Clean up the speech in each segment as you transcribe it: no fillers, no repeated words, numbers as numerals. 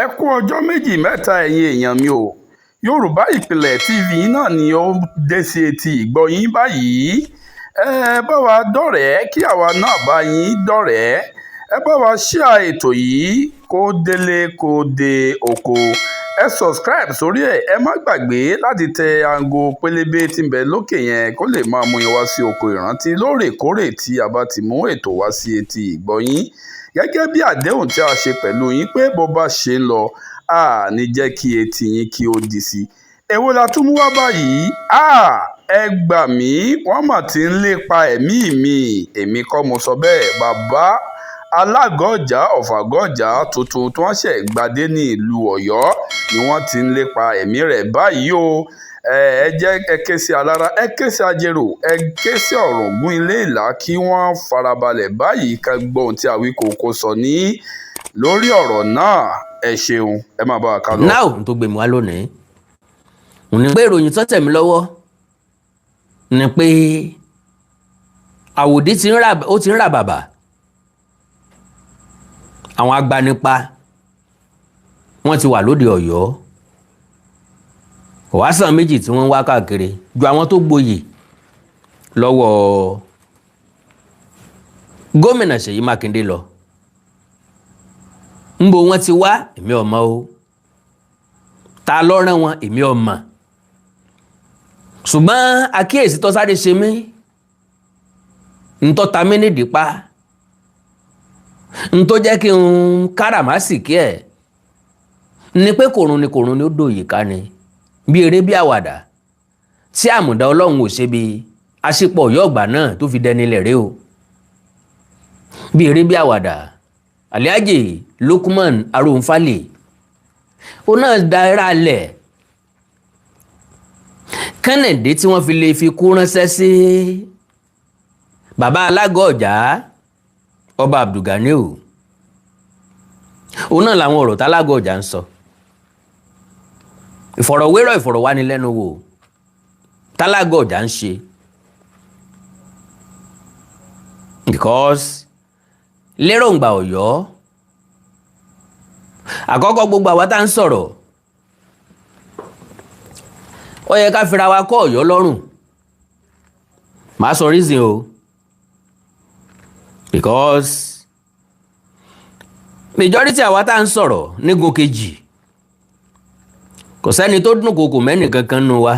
ẹ kú ọjọ́ méjì mẹ́ta ẹ̀yin èèyàn mi o. Yorùbá Ìpìlẹ̀ TV náà ni ó dé sí etí ìgbọ́-yín báyìí. Ẹ bá wa dọ̀rẹ́ kí àwa náà bá yín dọ̀rẹ́. Ẹ bá wa share ètò yìí kó délé kó dé oko. Ẹ subscribe sórí ẹ̀. Ẹ má gbàgbé láti tẹ aago pélébé tí ń bẹ lókè yẹn kó lè máa mú yín wá sí oko ìrántí lóòrèkóòrè tí a bá ti mú ètò wá sí etí ìgbọ́-yín. Gẹ́gẹ́ bí àdéhùn tí a ṣe pẹ̀lú yín pé bó bá ṣe ń lọ a ní jẹ́ kí etí yín kí ó di sí. Èwo la tún mú wá báyìí? Ẹ gbà mí, wọ́n mà ti ń lépa ẹ̀mí mi. Èmi kọ́ mo sọ bẹ́ẹ̀. Bàbá Alagoja ọ̀fàgọ́jà tuntun tí wọ́n ṣẹ̀ gbadé ní ìlú Ọ̀yọ́ ni wọ́n ti ń lépa ẹ̀mí rẹ̀ báyìí o. Ẹ jẹ́ ẹ ké sí alára, ẹ ké sí ajérò, ẹ ké sí ọ̀rọ̀gún ilé ìlà kí wọ́n farabalẹ̀ báyìí ká gbọ́ ohun tí Àwíkòkò sọ ní lórí ọ̀rọ̀ náà. Ẹ ṣeun, ẹ máa bá wa ká lọ. náà tó gbé mi wá lónìí ní pé ìròyìn tó tẹ̀ mí lọ́wọ́ ni pé àwòdì ti ń rà bàbà àwọn agbanipa wọ́n ti wà lóde Ọ̀yọ́ wàásàn méjì tí wọ́n ń wá káàkiri ju àwọn tó gboyè lọ́wọ́ gómìnà Ṣèyí Mákindé lọ. Ńbo wọ́n ti wá èmi ò mọ̀ o, ta ló rán wọn èmi ò mọ̀, ṣùgbọ́n àkíyèsí tó sáré ṣe mí ntọ́ ta mí nídìí pa ntọ́ jẹ́ kí n káràmásìkí ẹ̀ ni pé kòrun ni ó dòyè ká ni bí eré bí àwàdà tí àmùdá Ọlọ́run ò ṣe bí aṣípọ̀ Ọ̀yọ́ ọ̀gbà náà tó fi dẹni lẹ̀ ré o. Bí eré bí àwàdà Alhaji Lukman Aróńfálè ó náà dára lẹ̀ kẹ́nẹ̀dé tí wọ́n fi lè fi kú ránṣẹ́ sí bàbá Alágọ̀ọ́jà ọba Abdulgani o. Ó náà làwọn ọ̀rọ̀ tálágọ̀ọ́jà ń sọ, ìfọ̀rọ̀wánilẹ́nuwò tálágọ̀ọ́jà ń ṣe, because léròǹgbà Ọ̀yọ́ àkọ́kọ́ gbogbo àwa tá ń sọ̀rọ̀ ó yẹ ká fira wa kọ́ Ọ̀yọ́ lọ́rùn. màá sọ reason o, because majority àwa tá ń sọ̀rọ̀ nígun kejì kò sẹ́ni tó dùn kòkò mẹ́nì kankan nù wa.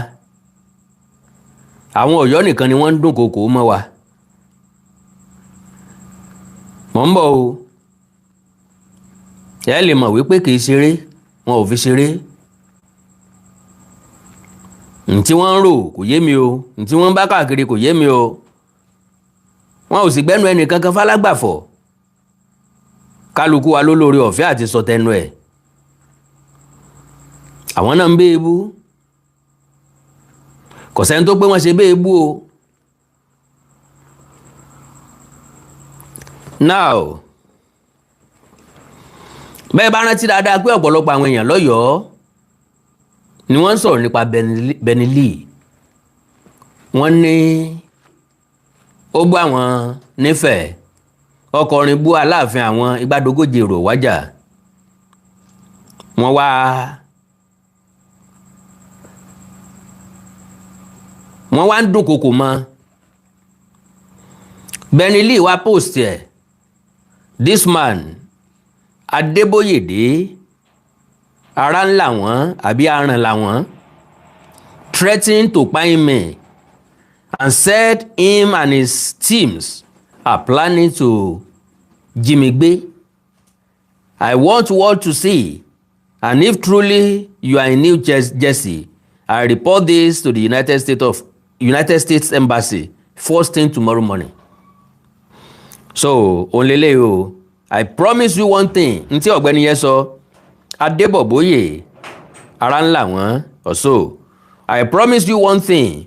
àwọn Ọ̀yọ́ nìkan ni wọ́n ń dùn kòkò mọ́ wa. mọ̀ ń bọ̀ o, ẹ lè mọ̀ wípé kì í ṣeré, wọn ò fi ṣeré. ntí wọ́n ń rò kò yé mi o, ntí wọ́n ń bá káàkiri kò yé mi o. wọn ò sì gbẹ́nu ẹnì kankan fálágbàfọ̀. kálukú wa ló lórí ọ̀fẹ́ àti sọ tẹnu ẹ̀. àwọn náà ń bẹ́ ebú, kò sẹ́ni tó pé wọ́n ṣe bẹ́ ebú o. now bẹ́ẹ̀ bá rántí dáadáa pé ọ̀pọ̀lọpọ̀ àwọn èèyàn lọ́yọ̀ọ́ ni wọ́n ń sọ̀rọ̀ nípa Benny. wọ́n ní ó gbọ́ àwọn nífẹ̀ẹ́ ọkọrin bú Aláàfin àwọn igbádogójì èrò wájà. wọ́n wá ń dúnkokò mọ́. Benny wá post ẹ̀, this man Adébóyèdé ara ńlá wọn àbí aràn làwọn threatened to kpai me and said him and his teams are planning to jí mi gbé. I want world to see, and if truly you are in New Jersey, I report this to the United States Embassy first thing tomorrow morning. So onlele o, I promise you one thing. Ntí ọ̀gbẹ́ni yẹn sọ Adébọ̀bóyè ara ńlá wọn ọ̀ṣọ́. I promise you one thing.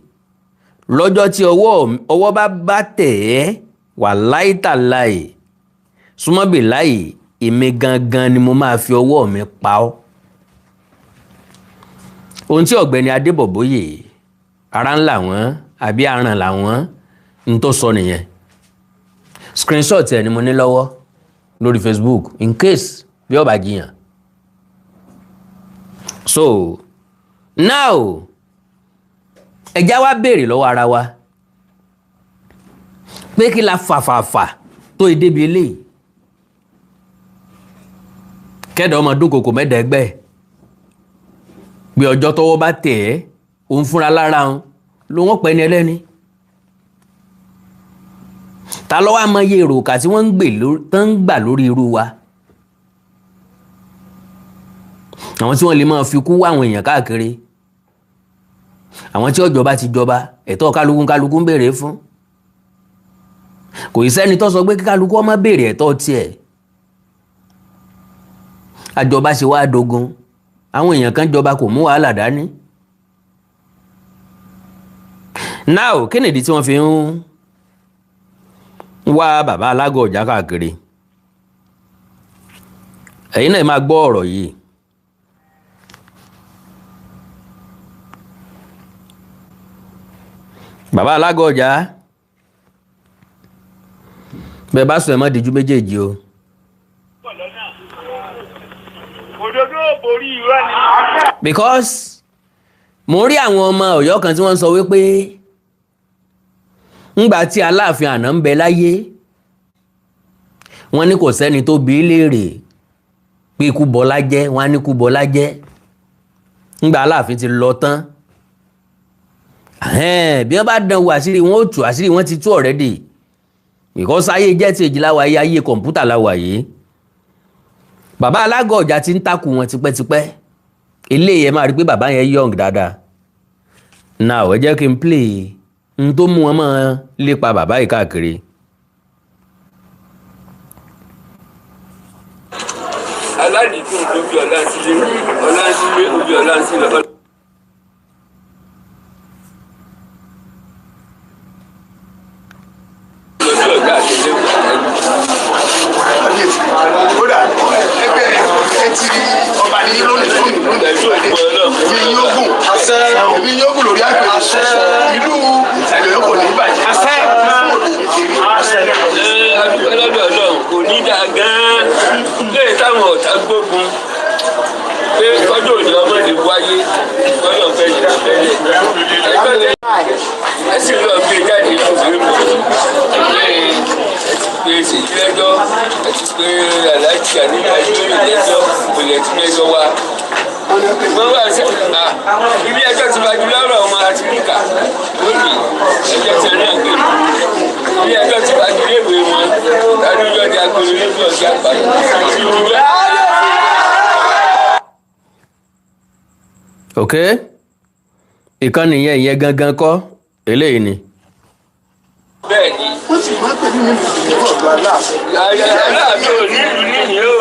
lọ́jọ́ tí ọwọ́ bá tẹ̀ ẹ́ wà láìtàláì súnmọ́bì láì èmi gangan ni mo máa fi ọwọ́ mi pa ọ́. ohun tí ọ̀gbẹ́ni Adébọ̀bóyè ara ńlá wọn àbí aràn làwọn ń tó sọ nìyẹn. screenshot ẹ̀ ni mo ní lọ́wọ́ lórí Facebook in case bí ó bá jiyàn. So now ẹja wa béèrè lọ́wọ́ ara wa pé kí la fàfàfà tó ìdébi eléyìí kẹ́dọ̀ ọmọ dúnkokò mẹ́dẹ̀ẹ́gbẹ́ bí ọjọ́ tọ́wọ́ bá tẹ̀ ẹ́ òun fúnra lára wọn ló wọ́n pẹ́ ní ẹlẹ́ni ta ló wá mọ iye èròkà tí wọ́n ń gbà lórí irú wa àwọn tí wọ́n lè máa fi kú wá àwọn èèyàn káàkiri àwọn tí ọjọba ti jọba ẹ̀tọ́ kálukú ń béèrè fún kò ì sẹ́ni tó sọ pé kí kálukú ọmọ béèrè ẹ̀tọ́ tiẹ̀ àjọba ṣe wá dogun àwọn èèyàn kan jọba kò mú wàhálà dání now kí nìdí tí wọ́n fi ń wá bàbá Alágọ̀ọ́jà káàkiri ẹ̀yin náà máa gbọ́ ọ̀rọ̀ yìí bàbá Alágọ̀ọ́jà bẹ́ẹ̀ bá sọ ẹ̀ mọ́ díjú méjèèjì o. Because mo rí àwọn ọmọ Ọ̀yọ́ kan tí wọ́n sọ wípé ńgbà tí Aláàfin àná ń bẹ láyé wọ́n ní kò sẹ́ni tó bi í léèrè pé ikú Bọ́lá jẹ́ wọ́n á ní ikú Bọ́lá jẹ́ ńgbà Aláàfin ti lọ tán bí wọ́n bá dán wò àṣírí wọn ó tú àṣírí wọn ti tú already because ayé jẹ́ ti èjìlá wa ayé kọ̀ǹpútà la wà yìí bàbá Alágọ̀ọ́jà ti ń takù wọn tipẹ́tipẹ́ eléyìí ẹ máa rí pé bàbá yẹn young dáadáa now ẹ jẹ́ kí n play n tó mú wọn máa lépa bàbá yìí káàkiri. aládìkún ojú ọ̀làǹsílẹ̀ ojú ọ̀làǹsílẹ̀. Ilé ẹjọ́ ti bá jùlọ ọ̀rọ̀ ọmọ àti níkà lónìí ẹjọ́ ti rí ẹgbẹ́ ilé ẹjọ́ ti bá jùlọ ìwé wọn ládùúgbò di agbèrè lójú ọ̀gá àgbáyé. ok ìkànnì yẹn gangan kọ́ eléyìí ni. Bẹ́ẹ̀ni ó sì máa ń pè ní ìlú ọ̀dọ̀ Aláàfin ò ní ìlú níyì o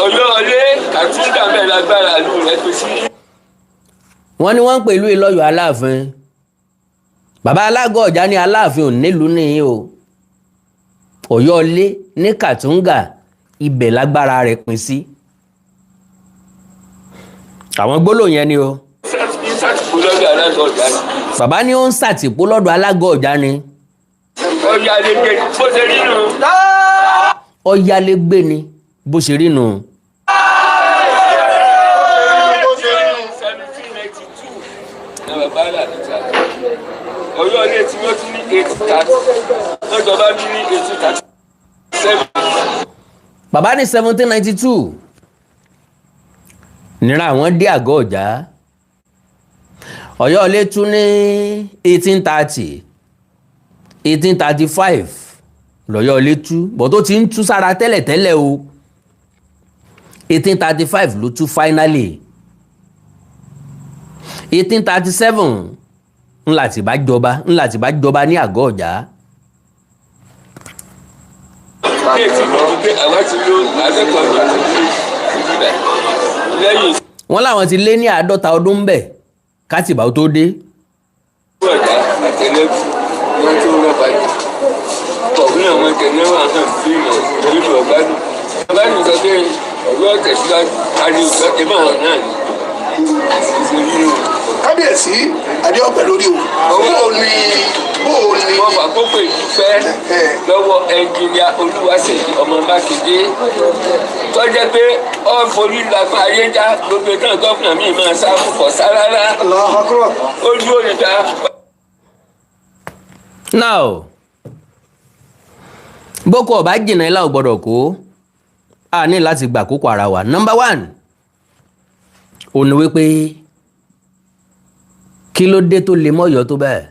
Ọ̀yọ́ ọlé Kàtúndà bẹ́ẹ̀ lágbára ìlú rẹ̀ tó sí. wọ́n ní wọ́n ń pè ìlú Ìlọ́yọ̀ Aláàfin bàbá Alágọ̀ọ́jà ní Aláàfin ò nílùú níyì o Ọ̀yọ́ ọlé ní Kàtúngà ibẹ̀ lágbára rẹ̀ pín sí àwọn gbólóhùn yẹn ni o. Bàbá ní ó ń ṣàtìpó lọ́dọ̀ Alágọ̀ọ́jà ni. Ọ̀yálégbé bó ṣe rí nù. Ọ̀yálégbé ni bó ṣe rí nù. Ọ̀yọ́ ilé tí wọ́n ti ní 830 lọ́jọ́ bá ní 1837. Bàbá ní 1792 nira àwọn dé Àgọ́ọ̀jà. Ọ̀yọ́ ilé tún ní 1830 1835 lọ́yọ́ ilé tú bọ̀ tó ti ń tú sára tẹ́lẹ̀tẹ́lẹ̀ o 1835 ló tú finally 1837 ńlá tí bá jọba ní Àgọ́ọ̀jà. wọ́n láwọn ti lé ní 50 ọdún ń bẹ̀ kátìbà ó tó dé. kábíyèsí adéọpẹ lórí o bó ni wọ́n fà kó pè fẹ́ lọ́wọ́ ẹnjìnìà Olúwaṣèyí ọmọ Mákindé tó jẹ́ pé ó forí lápá ayé já gbogbo náà gọ́fìnà mi máa sá púpọ̀ sárára ó dúró níta. now boko ọba jìnnà ilá ò gbọdọ̀ kó a ní láti gbà kókó ara wa. number 1 òun wípé kí ló dé tó lè mọ́ Ọ̀yọ́ tó bẹ́ẹ̀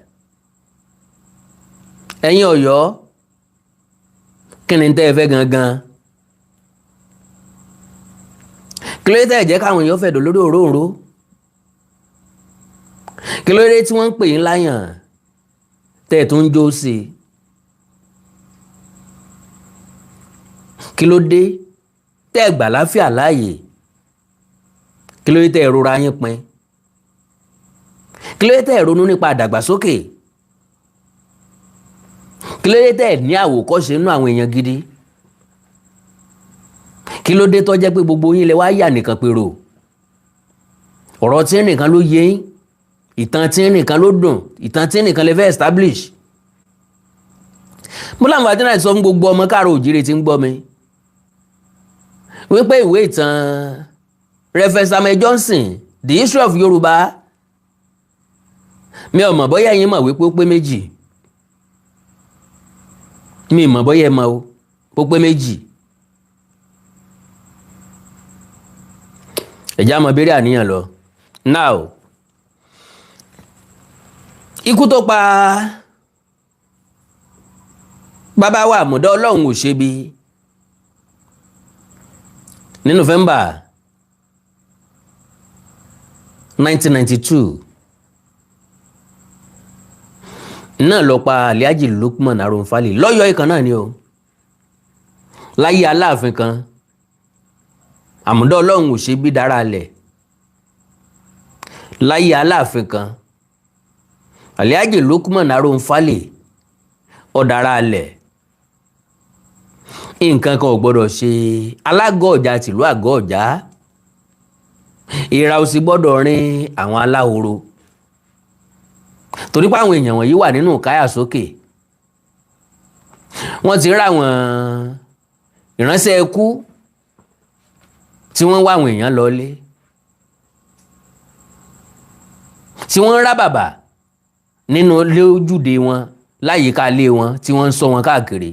ẹ̀yin Ọ̀yọ́ kí ni tẹ́ ẹ fẹ́ gangan kí ló dé tẹ́ ẹ jẹ́ káwọn èèyàn fẹ̀dọ̀ lórí òróǹro kí ló dé tí wọ́n ń pè yín láyàn tẹ́ ẹ tún ń jó sí i kí ló dé tẹ́ ẹ gbà láfíà láàyè kí ló dé tẹ́ ẹ rora yín pin kí ló dé tẹ́ ẹ ronú nípa àdàgbàsókè kí ló dé tẹ́ ẹ ní àwòkọ́ṣe nínú àwọn èèyàn gidi kí ló dé tó jẹ́ pé gbogbo yín lẹ wá yà nìkan pèrò ọ̀rọ̀ tí nìkan ló yé yín ìtàn tí nìkan ló dùn ìtàn tí nìkan lè fẹ́ establish mo láǹfààní náà sọ fún gbogbo ọmọ káàrọ̀ òjìrè tí ń gbọ́ mi wípé ìwé ìtàn Reverend Samuel Johnson the history of Yorùbá mi ò mọ̀ bóyá yín mọ̀ wípé ó pé méjì mi mọ̀ bóyá ẹ mọ̀ ó pé méjì ẹ̀já mọ̀ béèrè àníyàn lọ. now ikú tó pa bàbá wa àmúdá Ọlọ́run ò ṣe bí ní November 1992 náà lọ pa Alhaji Lukman Aronfali lọ́yọ̀ ìkan náà ni o láyé Aláàfin kan àmúdá Ọlọ́run ò ṣe bí dára lẹ̀ láyé Aláàfin kan Alhaji Lukman Aronfali ọ̀dára lẹ̀ nǹkan kan ò gbọ́dọ̀ ṣe Alágọ̀ọ́jà tìlú Àgọ́ọ̀jà ìra ò sì gbọ́dọ̀ rin àwọn aláhoro torí pé àwọn èèyàn wọ̀nyí wà nínú káyà sókè wọ́n ti rá àwọn ìránṣẹ́ ikú tí wọ́n wá àwọn èèyàn lọlé tí wọ́n ń rá bàbà nínú lójúde wọn láyìíká ilé wọn tí wọ́n ń sọ wọn káàkiri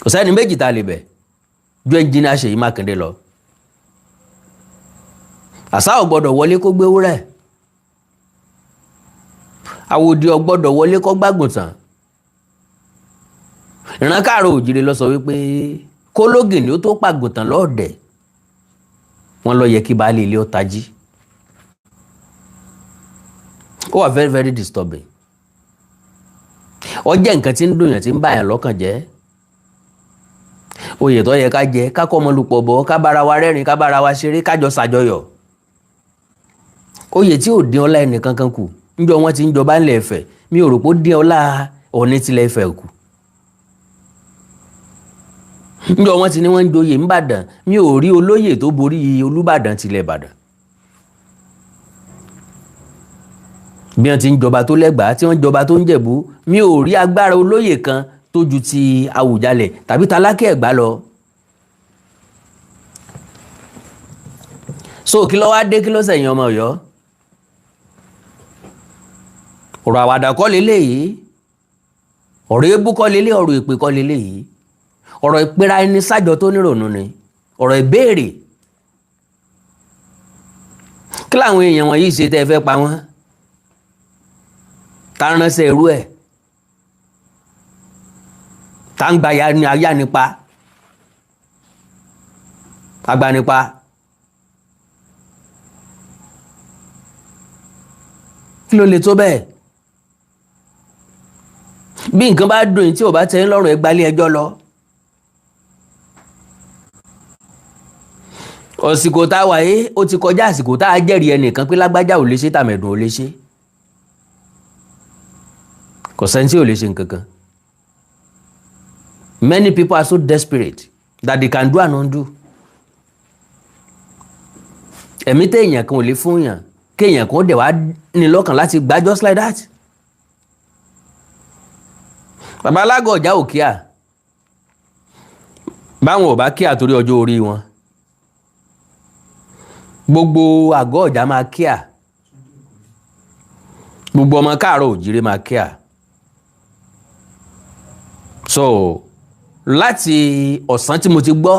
kò sẹ́ni méjì tá a lè bẹ̀ ju ẹnjìnìà Ṣèyí Mákindé lọ àṣà ò gbọ́dọ̀ wọlé kó gbé wúrẹ́ àwòdì ò gbọ́dọ̀ wọlé kó gbàgùntàn ìran káàrọ̀ òjìrè lọ sọ wípé kólógìn ni ó tó pàgùntàn lọ́ọ̀dẹ̀ wọ́n lọ yẹ kí baálé ilé ó tají ó wà very very disturbing ó jẹ́ nǹkan tí ń dùn yàn tí ń bá yàn lọ́kàn jẹ́ oyè tó yẹ ká jẹ ká kọ́ ọmọlùpọ̀ bọ̀ ká bára wa rẹ́rìn ká bára wa ṣeré kájọ ṣàjọyọ̀ oyè tí ò dín ọlá ẹnì kankan kù níjọ́ wọn ti ń jọba ńlẹ̀ Ifẹ̀ mi ò rò pé ó dín ọlá Ọọ̀ni tilẹ̀ Ifẹ̀ kù níjọ́ wọn ti ní wọ́n ń joyè ńbàdàn mi ò rí olóyè tó borí Olúbàdàn tilẹ̀ Ìbàdàn bí wọ́n ti ń jọba tó lẹ́gbàá tí wọ́n jọba tó ń Jẹ̀bú mi ò rí agbára olóyè kan tó ju ti Àwùjalẹ̀ tàbí Tálákẹ́ Ẹ̀gbá lọ. so kí ló wá dé kí ló sẹ̀yìn ọmọ Ọ̀yọ́ ọ̀rọ̀ àwàdà kọ́ leléyìí ọ̀rọ̀ ebú kọ́ leléyìí ọ̀rọ̀ èpè kọ́ leléyìí ọ̀rọ̀ ìpera ẹni sájọ tó nírònú ni ọ̀rọ̀ ìbéèrè kí làwọn èèyàn wọ̀nyí ṣe tẹ́ ẹ fẹ́ pa wọ́n tá ń ránṣẹ́ irú ẹ̀ tá ń gba ayá nípa agbanipa kí ló lè tó bẹ́ẹ̀ bí nǹkan bá dùn tí ò bá tẹ́ ń lọ́rùn ẹ gbalé ẹjọ́ lọ àsìkò tá a wà yìí ó ti kọjá àsìkò tá a jẹ́rìí ẹnìkan pé lágbájá ò lè ṣe tàmẹ̀dùn ò lè ṣe kò sẹ́ni tí ò lè ṣe nǹkan kan many people are so desperate that they can do and undo ẹ̀mí téèyàn kan ò lè fún yàn kéèyàn kan dẹ̀ wá ní lọ́kàn láti gbà just like that. bàbá Alágọ̀ọ́jà ò kíà báwọn ò bá kíà torí ọjọ́ orí wọn, gbogbo àgọ́ ọ̀jà máa kíà, gbogbo ọmọ káàárọ̀ òjíire máa kíà. So láti ọ̀sán tí mo ti gbọ́,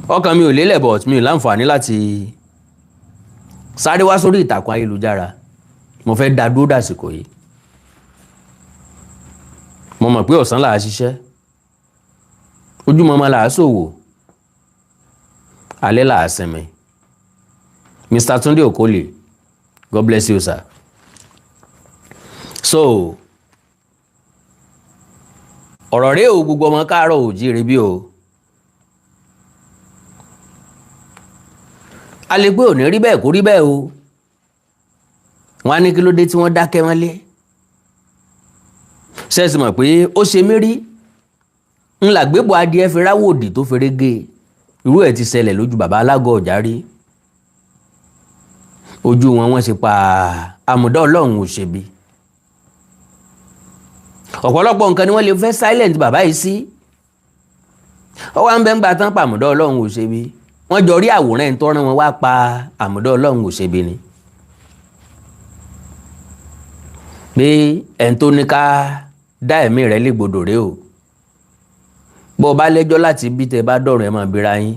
ọkàn mi ò lélẹ̀ but mi ò láǹfààní láti sáré wá sórí ìtàkùn ayélujára. Mo fẹ́ dá dúró dàsìkò yìí. Mo mọ̀ pé ọ̀sán là á ṣiṣẹ́, ojúmọmọ là á ṣòwò, alẹ́ là á sinmi. Mr. Tunde Okole, God bless you sir. So ọ̀rọ̀ rẹ̀ o gbogbo ọmọ káàárọ̀ òjíire bí o. A lè pé ò ní rí bẹ́ẹ̀ kó rí bẹ́ẹ̀ o. Wọ́n á ní kí ló dé tí wọ́n dákẹ́ mọ́lé. Ṣẹ́ẹ̀sì mọ̀ pé ó ṣe mí rí, ńlá gbébọ̀ adìẹ fi ráwọ̀ òdì tó ferege. Irú ẹ̀ ti ṣẹlẹ̀ lójú bàbá Alágọ̀ọ́jà rí. Ojú wọn wọ́n ṣe pa àmùdá Ọlọ́run ò ṣebi. Ọ̀pọ̀lọpọ̀ nǹkan ni wọ́n lè fẹ́ silent bàbá yìí sí. Ọwọ́ ń bẹ́ ń gba tán pa àmùdá Ọlọ́run ò ṣebi. Wọ́n jọ rí àwòrán ẹ̀ tó rán wọn wá pa àmùdá Ọlọ́run ò ṣebi ni. Pé ẹni tó ní ká dá ẹ̀mí rẹ̀ légbodò rèé o. Bó o bá lẹ́jọ́ láti bí tẹ bá dọ̀rùn ẹ̀ máa bira yín.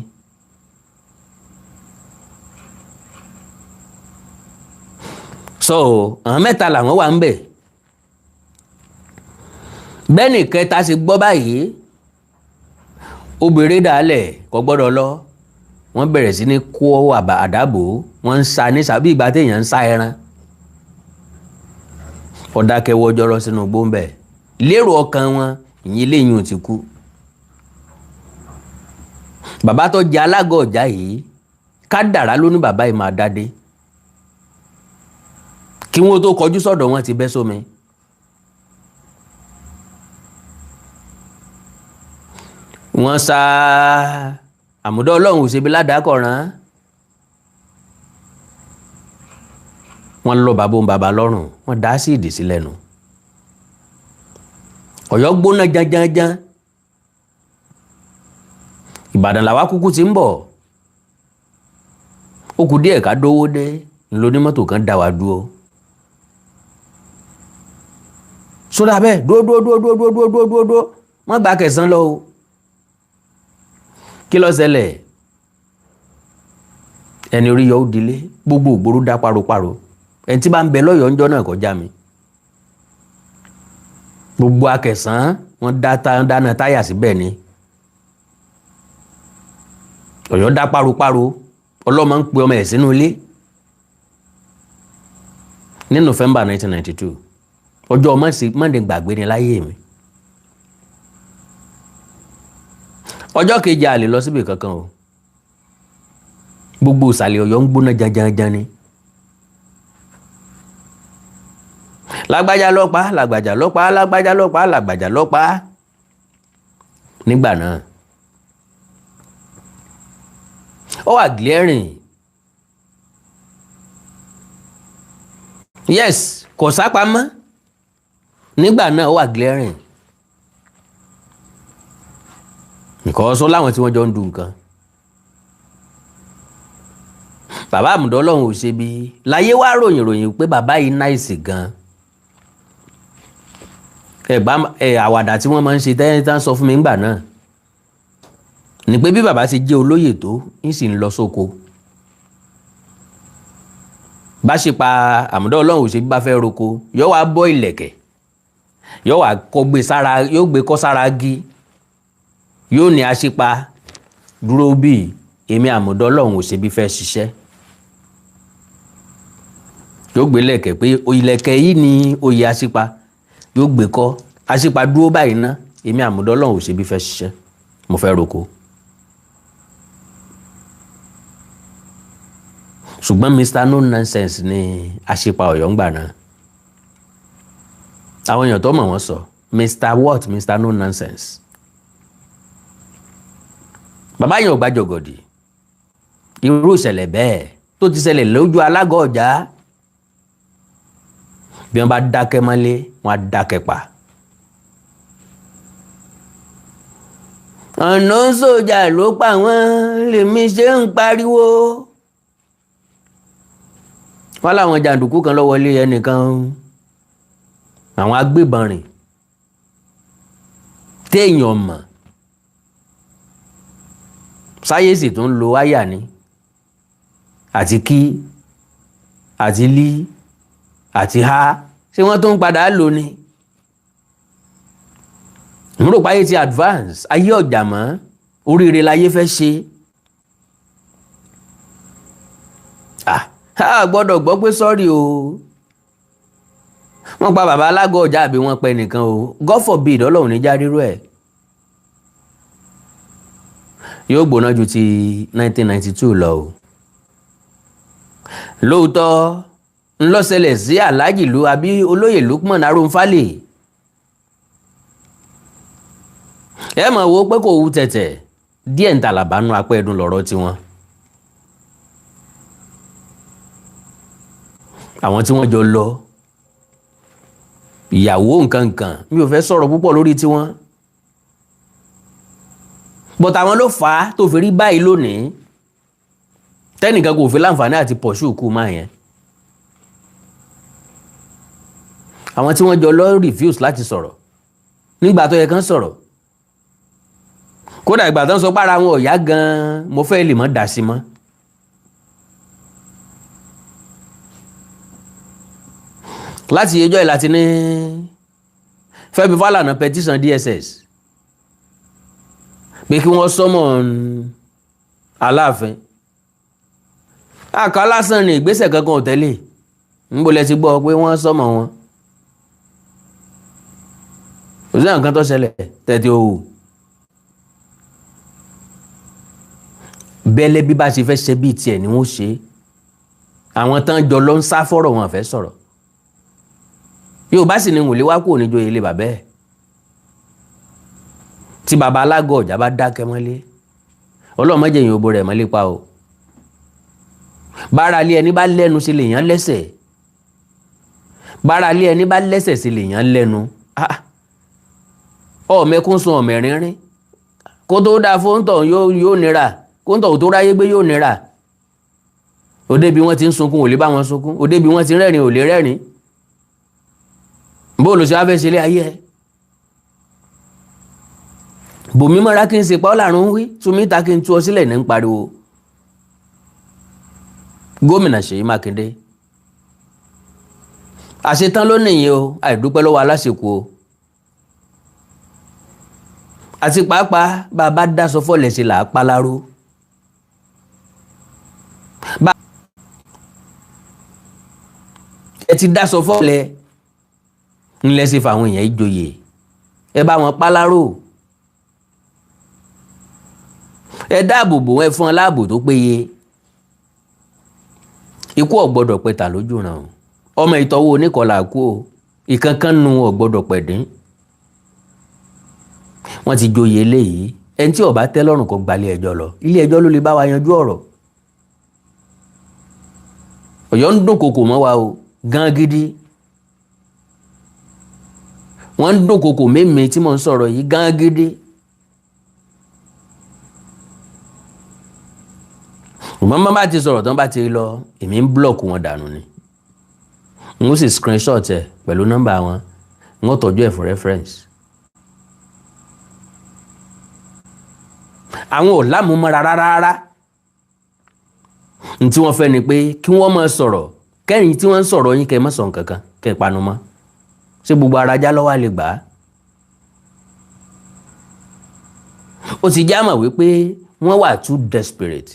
So àwọn mẹ́ta làwọn wà ń bẹ̀. Bẹ́ẹ̀ni kẹta sì gbọ́ báyìí, obìnrin dàálẹ̀ kò gbọ́dọ̀ lọ. Wọ́n bẹ̀rẹ̀ sí ní kó àdàbò, wọ́n ń sa ní sàbí ìgbà téèyàn ń sá ẹran. Ọ̀dàkẹ́wọ́ jọrọ sínú gbóǹbẹ̀. Lérò ọkàn wọn, ìyìn léyìn ò ti kú. Bàbá tó jẹ́ Alágọ̀ọ́jà yìí, kádàrá ló ní bàbá yìí máa dádé. Kí wọ́n tó kọjú sọ́dọ̀ wọn ti bẹ́ sómi. Wọ́n sá àmùdá Ọlọ́run ò ṣebi ládàákọ̀ràn. Wọ́n lọ bàbá lọ́rùn, wọ́n dá sí ìdí sí lẹ́nu. Ọ̀yọ́ gbóná janjanjan. Ìbàdàn làwa kúkú ti ń bọ̀. Ó kù díẹ̀ ká dówó dé, ńlọ ní mọ́tò kan dá wa dúró. Sódà bẹ́ẹ̀ dúró wọ́n gba kẹsàn-án lọ o. Kí ló ṣẹlẹ̀? Ẹni orí yọ ó dilé, gbogbo ògbóró dá paropáro. Ẹni tí bá ń bẹ lọ́yọ̀ọ́ ńjọ́ náà kọjá mi. Gbogbo akẹsàn-án wọ́n dáná táyà síbẹ̀ ni. Ọ̀yọ́ dá paropáro, ọlọ́mọ ń pe ọmọ ẹ̀ sínú ilé. Ní November 1992, ọjọ́ mọ́ndé gbàgbé ni láyé mi. Ọjọ́ kejì a lè lọ síbi kankan o. Gbogbo ìsàlẹ̀ Ọ̀yọ́ ń gbóná janjanjan ni. Lágbájá lọ́pàá, lágbájá lọ́pàá, lágbájá lọ́pàá, lágbájá lọ́pàá. Nígbà náà, ó wà glaring. Yes, kò sápamọ́. Nígbà náà ó wà glaring. Nǹkan sọ láwọn tí wọ́n jọ ń du nǹkan. Bàbá àmùdá Ọlọ́run ò ṣe bí. Láyé wá ròyìn pé bàbá yìí náìsì gan. Àwàdà tí wọ́n máa ń ṣe tẹ́yẹ́ sọ fún mi nígbà náà ni pé bí bàbá ṣe jẹ́ olóyè tó ń sì ń lọ sóko. Bá ṣe pa àmùdá Ọlọ́run ò ṣe bí bá fẹ́ roko, yóò wá bọ́ ìlẹ̀kẹ̀, yóò wá gbé kọ́ sára gí, yóò ní aṣípa dúró bí èmi àmùdá Ọlọ́run ò ṣe bí fẹ́ ṣiṣẹ́. Yóò gbé lẹ̀kẹ̀ pé ìlẹ̀kẹ̀ yìí ni oyè aṣípa, yóò gbé kọ́ aṣípa dúró báyìí ná, èmi àmùdá Ọlọ́run ò ṣe bí fẹ́ ṣiṣẹ́, mo fẹ́ roko. Ṣùgbọ́n Mr. No Nonsense ni aṣípa Ọ̀yọ́ ń gbà náà. Àwọn èèyàn tó mọ̀ wọ́n sọ Mr. What? Mr. No Nonsense. Bàbá yẹn ò gbàjọgọ̀dì. Irú ìṣẹ̀lẹ̀ bẹ́ẹ̀ tó ti ṣẹlẹ̀ lójú Alágọ̀ọ́jà bí wọ́n bá dákẹ́ mọ́lé wọ́n á dákẹ́ pa. ọ̀nà sójà ló pa wọ́n lèmi ṣe ń pariwo. wọ́n láwọn jàǹdùkú kan lọ wọlé ẹnìkan àwọn agbébọn rìn téèyàn mọ̀ sáyẹ́sì tó ń lo wáyà ni àti kí àti lí àti há ṣé wọ́n tó ń padà lò ní. n rò páyé ti advance ayé ọ̀jà mọ́ oríire láyé fẹ́ ṣe. a gbọ́dọ̀ gbọ́ pé sọ́ọ̀rì o wọ́n pa bàbá Alágọ̀ọ́jà àbí wọ́n pẹ́ nìkan o God forbid ọlọ́run ní járírú ẹ̀. yóò gbóná ju ti 1992 lọ o. lóòótọ́ ńlọ́sẹ̀lẹ̀ sí Alhaji lu àbí olóyè Lukman Aróńfálè. ẹ mọ̀ wo pé kò wú tẹ̀tẹ̀ díẹ̀ ń tàlàbánú apẹ́ẹ́dùn lọ́rọ̀ tiwọn. àwọn tí wọ́n jọ lọ ìyàwó nǹkan mi ò fẹ́ sọ̀rọ̀ púpọ̀ lórí tiwọn. but àwọn ló fà á tó fi rí báyìí lónìí tẹ́nìkan kò fi láǹfààní àti pọ̀ṣù kú máa yẹn. àwọn tí wọ́n jọ lọ refuse láti sọ̀rọ̀ nígbà tó yẹ kán sọ̀rọ̀ kódà ìgbà tó ń sọ pára wọn ọ̀yá gan-an mo fẹ́ lè mọ́ dà sí mọ́. láti ẹjọ́ ẹ̀ láti ní Fẹ́mi Fálànà petition DSS pé kí wọ́n summon Aláàfin. àkà lásán ni ìgbésẹ̀ kankan ò tẹ̀lé ń bolẹ̀ ti gbọ́ pé wọ́n summon wọn. kò sí nǹkan tó ṣẹlẹ̀ tẹ̀tí òwò. bẹ́lẹ́ bí bá ṣe fẹ́ ṣe bíi tiẹ̀ ni wọ́n ṣe. àwọn tán jọ lọ ń sá fọ́rọ̀ wọn fẹ́ sọ̀rọ̀. Yorùbá sì ni wòlé wá kúrò níjọ́ ilé bàbá ẹ̀. tí baba Alágọ̀ọ́jà bá dákẹ́ mọ́lé Ọlọ́run má jẹ́ èèyàn òbò rẹ̀ mọ́lé pa o. bára lé ẹni bá lẹ́nu sí lèèyàn lẹ́sẹ̀. bára lé ẹni bá lẹ́sẹ̀ sí lèèyàn lẹ́nu. ọ̀mẹ́kún sun ọ̀mẹ́rínrín kó tó dáa fóńtọ̀ yóò nira kóńtọ̀ tó ráyé gbé yóò nira. òde bí wọ́n ti ń sunkún ò lè bá wọn sunkún òde bí wọ́n ti rẹ́rìn ò lè rẹ́rìn. bóòlù sí wá fẹ́ ṣe ilé ayé ẹ. bòmí mọ́ra kí n ṣe pa ọ́ làrún wí túnmí ta kí n tú ọ sílẹ̀ ní ń pariwo. gómìnà Ṣèyí Mákindé àṣetán ló nìyí o àìdúpẹ́ lọ́wọ́ aláṣekù o. àti pàápàá bá a bá dáṣọ fọ́lẹ̀ sí là á pa láró. ẹ ti dáṣọ fọ́lẹ̀ ńlẹ́ sí fáwọn èèyàn ìjòyè ẹ bá wọn pa láró. ẹ dáàbò bò ẹ fún aláàbò tó péye. ikú ọ̀gbọ́dọ̀ pẹ̀tà lójú ràn o ọmọ ìtọ́wò oníkọlà kú o ìkankan nu ọ̀gbọ́dọ̀ pẹ̀dín. wọ́n ti joyè eléyìí ẹni tí ó bá tẹ́ lọ́rùn kó gbalé ẹjọ́ lọ ilé ẹjọ́ ló lè bá wa yanjú ọ̀rọ̀. Ọ̀yọ́ ń dúnkokò mọ́ wa o gan gidi. wọ́n ń dúnkokò mímí tí mo ń sọ̀rọ̀ yìí gan gidi. ṣùgbọ́n bá ti sọ̀rọ̀ tán bá ti lọ èmi ń blọ́ọ̀kù wọn dànù ni. n ó sì screenshot ẹ̀ pẹ̀lú nọ́mbà wọn n ó tọ́jú ẹ̀ fún reference. àwọn ò lámúmọ́ra rárá. n tí wọ́n fẹ́ ni pé kí wọ́n máa sọ̀rọ̀ kẹ́yìn tí wọ́n ń sọ̀rọ̀ yín kẹ́ ẹ má sọ nǹkan kan kẹ́ ẹ panu mọ́ ṣé gbogbo ara já lọ́wọ́ lè gbà á. ó ti já mọ̀ wípé wọ́n wà too desperate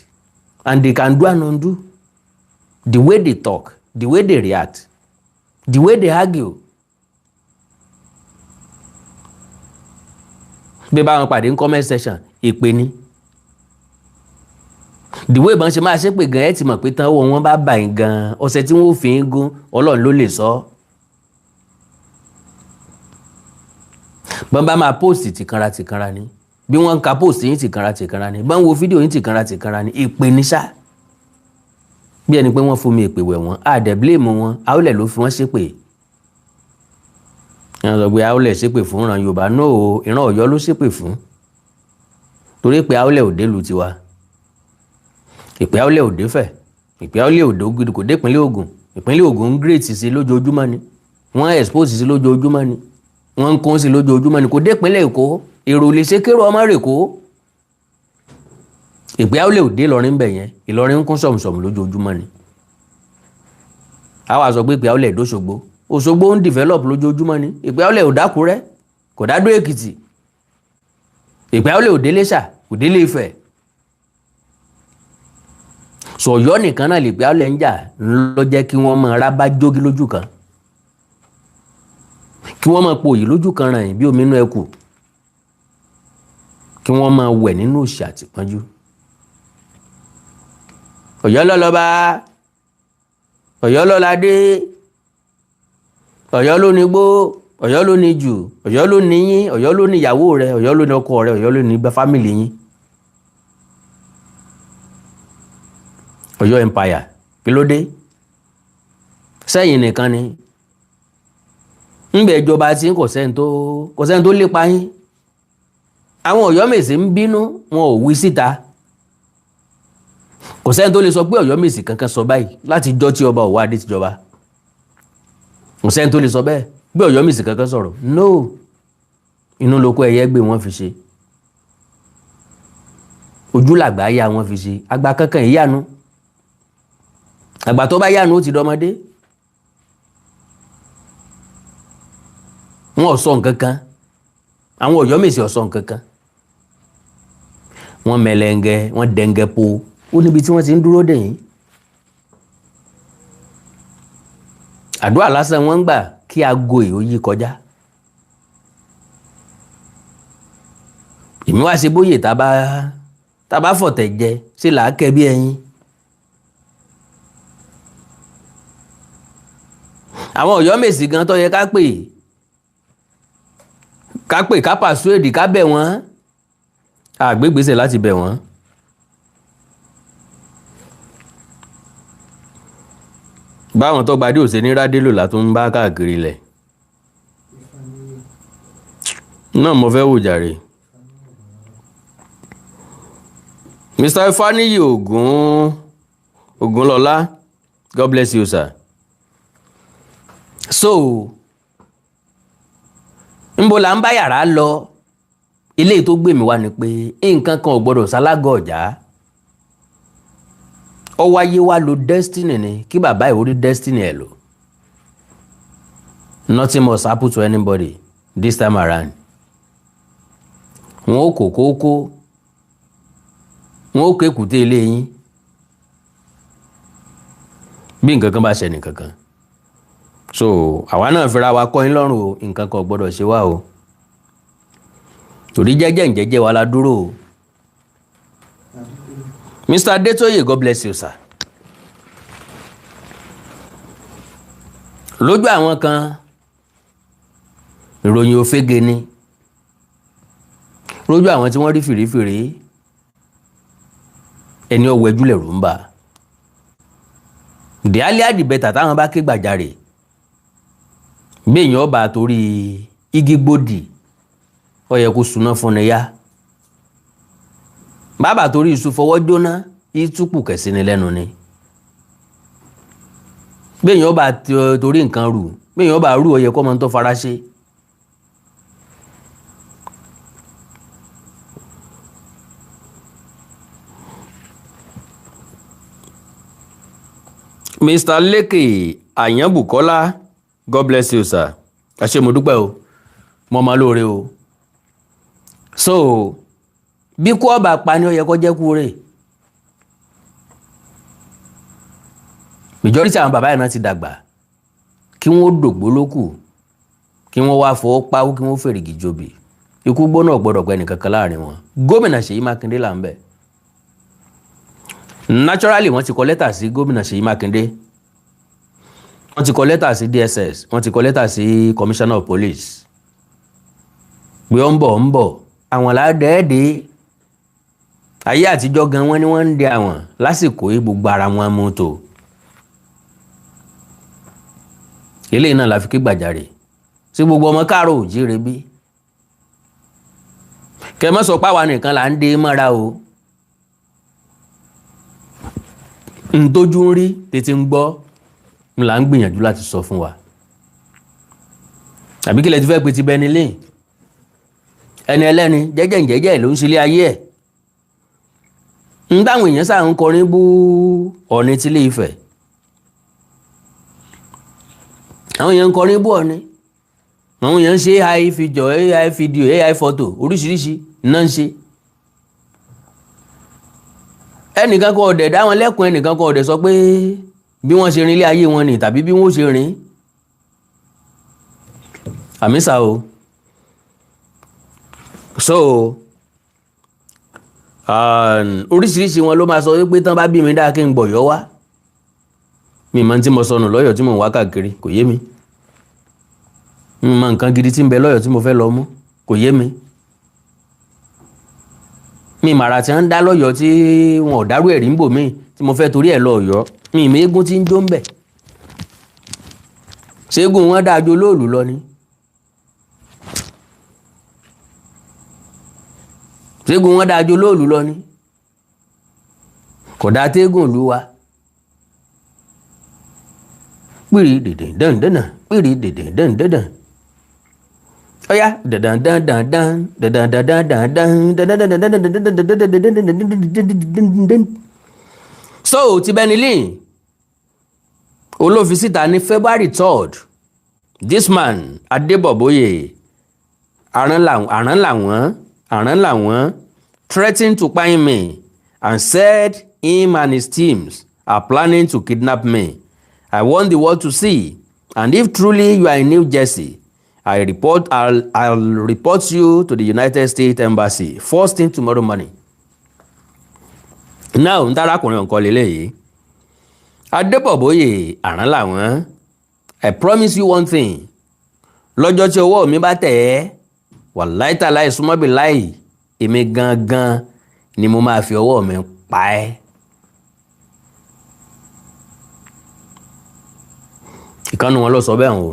and they can do and undo the way they talk the way they react the way they argue. bí bá wọn pàdé ní comment section èpè ni the way bọ́n ṣe máa ṣépè gan ẹ ti mọ̀ pé tán owó wọn bá bà yín gan ọ̀sẹ̀ tí wọ́n fi ń gún Ọlọ́run ló lè sọ. bọ́n bá máa post tìkanra ni bí wọ́n ń ka post yín tìkanra ni bọ́n wo fídíò yín tìkanra ni èpè ní ṣá. bí ẹni pé wọ́n fomi èpè wẹ̀ wọ́n àdẹ̀ blame wọn Aólẹ̀ ló fi wọ́n ṣépè wọ́n sọ pé Aólẹ̀ ṣépè fún ìran Yorùbá náà ìran Ọ̀yọ́ ló ṣépè fún torí pé Aólẹ̀ ò délùú tiwa ìpè Aólẹ̀ ò dé Ifẹ̀ ìpè Aólẹ̀ ò dé Ògùdù kò dé ìpínlẹ̀ Ògùn ìpínlẹ̀ Ògùn ń great sí lójoojúmọ́ ni wọ́n expose sí lójoojúmọ́ ni wọ́n ń kún sí lójoojúmọ́ ni kò dé ìpínlẹ̀ Èkó èrò lè ṣe kérò ọmọ rẹ̀ kó ìpè Aólẹ̀ ò dé Ìlọrin bẹ̀ yẹn Ìlọrin ń kún sọ̀mùsọ̀mù lójoojúmọ́ ni àwa sọ pé ìpè Aólẹ̀ dóṣogbo Òṣogbo ń develop lójoojúmọ́ ni ìpè Aólẹ̀ ò dákúrẹ́ kò dádó Èkìtì ìpè Aólẹ̀ ò dé Iléṣà kò dé Ilé Ifẹ̀ sọ̀yọ́ nìkan náà lè pé Aólẹ̀ ń jà ló jẹ́ kí wọ́n máa rábá jógi lójú kan kí wọ́n máa pòyì lójú kan ràn yín bí omi inú ẹkù kí wọ́n máa wẹ̀ nínú òṣì àti pọ́njú Ọ̀yọ́ lọ́lọ́ba Ọ̀yọ́ lọ́ládé Ọ̀yọ́ ló ní gbó Ọ̀yọ́ ló ní jù Ọ̀yọ́ ló ní yín Ọ̀yọ́ ló ní ìyàwó rẹ Ọ̀yọ́ ló ní ọkọ rẹ Ọ̀yọ́ ló ní fámìlì yín Ọ̀yọ́ empire kí ló dé sẹ́yìn nìkan ni ńgbẹ́ ìjọba tí kò sẹ́ni tó lépa yín àwọn Ọ̀yọ́mèsì ń bínú wọn ò wí síta kò sẹ́ni tó lè sọ pé Ọ̀yọ́mèsì kankan sọ báyìí láti jọ́ tí ọba òwò adé tìjọba kò sẹ́ni tó lè sọ bẹ́ẹ̀ bí Ọ̀yọ́mèsì kankan sọ̀rọ̀ no inú lóko ẹ̀yẹ gbé wọn fi ṣe ojú làgbà yá wọn fi ṣe àgbà kankan ìyanu àgbà tó bá yánu ó ti dọmọdé wọn ò sọ nǹkan kan àwọn Ọ̀yọ́mèsì ò sọ nǹkan kan wọn mẹlẹngẹ wọn dẹngẹ po ó níbi tí wọn ti ń dúró dè yín àdúrà lásán wọn ń gbà kí aago yìí ó yí kọjá èmi wá ṣe bóyè tá bá fọ̀tẹ̀ jẹ ṣe là á kẹ́ bí ẹyin àwọn Ọ̀yọ́mèsì gan tó yẹ ká pè ká pàṣúèdì ká bẹ̀ wọ́n àgbégbèsè láti bẹ̀ wọ́n báwọn tó gbadé òsè ní rádélò látún bá káàkiri ilẹ̀ náà mo fẹ́ wò jàre Mr. Ifaniyi Ogunlọlá God bless you sir. So nbo la ń bá yàrá lọ ilé tó gbé mi wá ni pé nǹkan kan ò gbọdọ̀ s'Alágọ̀ọ́jà ó wáyé wá lo destiny ni kí bàbá ẹ̀ orí destiny ẹ̀ lò nothing must happen to anybody this time around wọn ó kókó wọn ó kékùté ilé yín bí nǹkan kan bá ṣe nìkan kan so àwa náà fira wa kọ́ yín lọ́rùn o nǹkan kan gbọ́dọ̀ ṣe wá o torí jẹ́jẹ́ wa la dúró o Mr. Adetoye God bless you sir. lójú àwọn kan ìròyìn òfégè ni lójú àwọn tí wọ́n rí fìrífìrí ẹni ọ̀wẹ́júlẹ̀ rò ń bà the earlier the better táwọn bá ké gbàjarè béèyàn ọba torí igi gbòdì ó yẹ kó súná fún ni yá bàbá torí iṣu fọwọ́ jóná ìtúpù kẹsí ni lẹ́nu ni béèyàn ọba torí nǹkan rù béèyàn ọba rù ó yẹ kó mọ tó fara ṣe Mr. Leke Ayanbukola God bless you sir. Àṣẹ mo dúpẹ́ o mo máa lóore o so bí kú ọba pa ni ó yẹ kó jẹ́ kú rè majority àwọn bàbá yẹn náà ti dàgbà kí wọ́n dògbó lókù kí wọ́n wá fọwọ́ páwó kí wọ́n fèrègì jobi ikú gbóná gbọ́dọ̀ pẹ́ nìkankan láàrin wọn gómìnà Ṣèyí Mákindé là ń bẹ̀ naturally wọ́n ti kọ lẹ́tà sí gómìnà Ṣèyí Mákindé wọ́n ti kọ lẹ́tà sí DSS wọ́n ti kọ lẹ́tà sí commissioner of police pé ó ń bọ̀ àwọn ládẹ́ẹ̀dẹ́ ayé àtijọ́ gan wọ́n ní wọ́n ń de àwọn lásìkò yìí gbogbo ara wọn mú tó eléyìí náà la fi ké gbàjarè sí gbogbo ọmọ káàárọ̀ oòjíire bí kẹ mọ́ sọ páwa nìkan là ń dé mọ́ra o ń tójú ń rí tètè ń gbọ́ ń là ń gbìyànjú láti sọ fún wa àbí kílẹ̀ ti fẹ́ pe ti bẹni lé ẹni ẹlẹ́ni jẹ́jẹ́ ló ń ṣílé ayé ẹ̀ ń dáwọn èèyàn sáà ń kọrin bú Ọọ̀ni tílé Ifẹ̀ àwọn èèyàn ń kọrin bú Ọọ̀ni àwọn èèyàn ń ṣe AI fídíò AI fídíò AI fọ́tò oríṣiríṣi náà ń ṣe ẹnìkan kan ọ̀dẹ̀ dá wọn lẹ́kùn ẹnìkan kan ọ̀dẹ̀ sọ pé bí wọ́n ṣe rin ilé ayé wọn ni tàbí bí wọ́n ṣe rìn àmísà o so oríṣiríṣi wọn ló máa sọ pé tán bá bí mi dáa kí n gbọ̀yọ́ wá mi mọ̀ tí mo sọnù lọ́yọ̀ tí mo wá káàkiri kò yé mi mi mọ̀ nǹkan gidi tí ń bẹ lọ́yọ̀ tí mo fẹ́ lọ mú kò yé mi mi màrà tí wọ́n ń dá lọ́yọ̀ tí wọn ò dárú ẹ̀rí ń bò mí tí mo fẹ́ torí ẹ̀ lọ Ọ̀yọ́ mi ìmọ̀ eégún tí ń jó ń bẹ̀ ṣéégún wọn dájú olóòlù lọ ni ṣéégún wọn dájú olóòlù lọ ni kò dá téégún ìlú wa pìrì dèdè dandandan pìrì dèdè dandandan ọ̀yá dandandandandan dandandandandan. So ti Benilin olófin síta ní February 3rd this man Adébọ̀bóyè àrán làwọn threatened to pine me and said him and his teams are planning to kidnap me. I want the world to see, and if truly you are in New Jersey, I'll report you to the United States Embassy first thing tomorrow morning. Now n tarakùnrin ọ̀kan lélẹ́yìí Adébọ̀bóyè àrán làwọn I promise you one thing lọ́jọ́ tí ọwọ́ mi bá tẹ̀ ẹ́ wàláì tàláì súnmọ́bì láì èmi gangan ni mo máa fi ọwọ́ mi pa ẹ́. ìkànnì wọn ló sọ bẹ́ẹ̀ o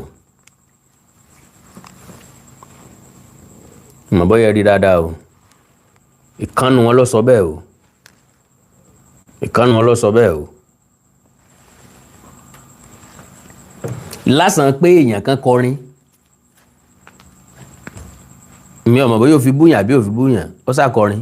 ìmọ̀ bọ́yá rí dáadáa o ìkànnì wọn ló sọ bẹ́ẹ̀ o ìkànnì wọn ló sọ bẹ́ẹ̀ o lásán pé èèyàn kan kọrin mi ò mọ̀ bóyá ó fi búyàn àbí ó fi búyàn ó sá kọrin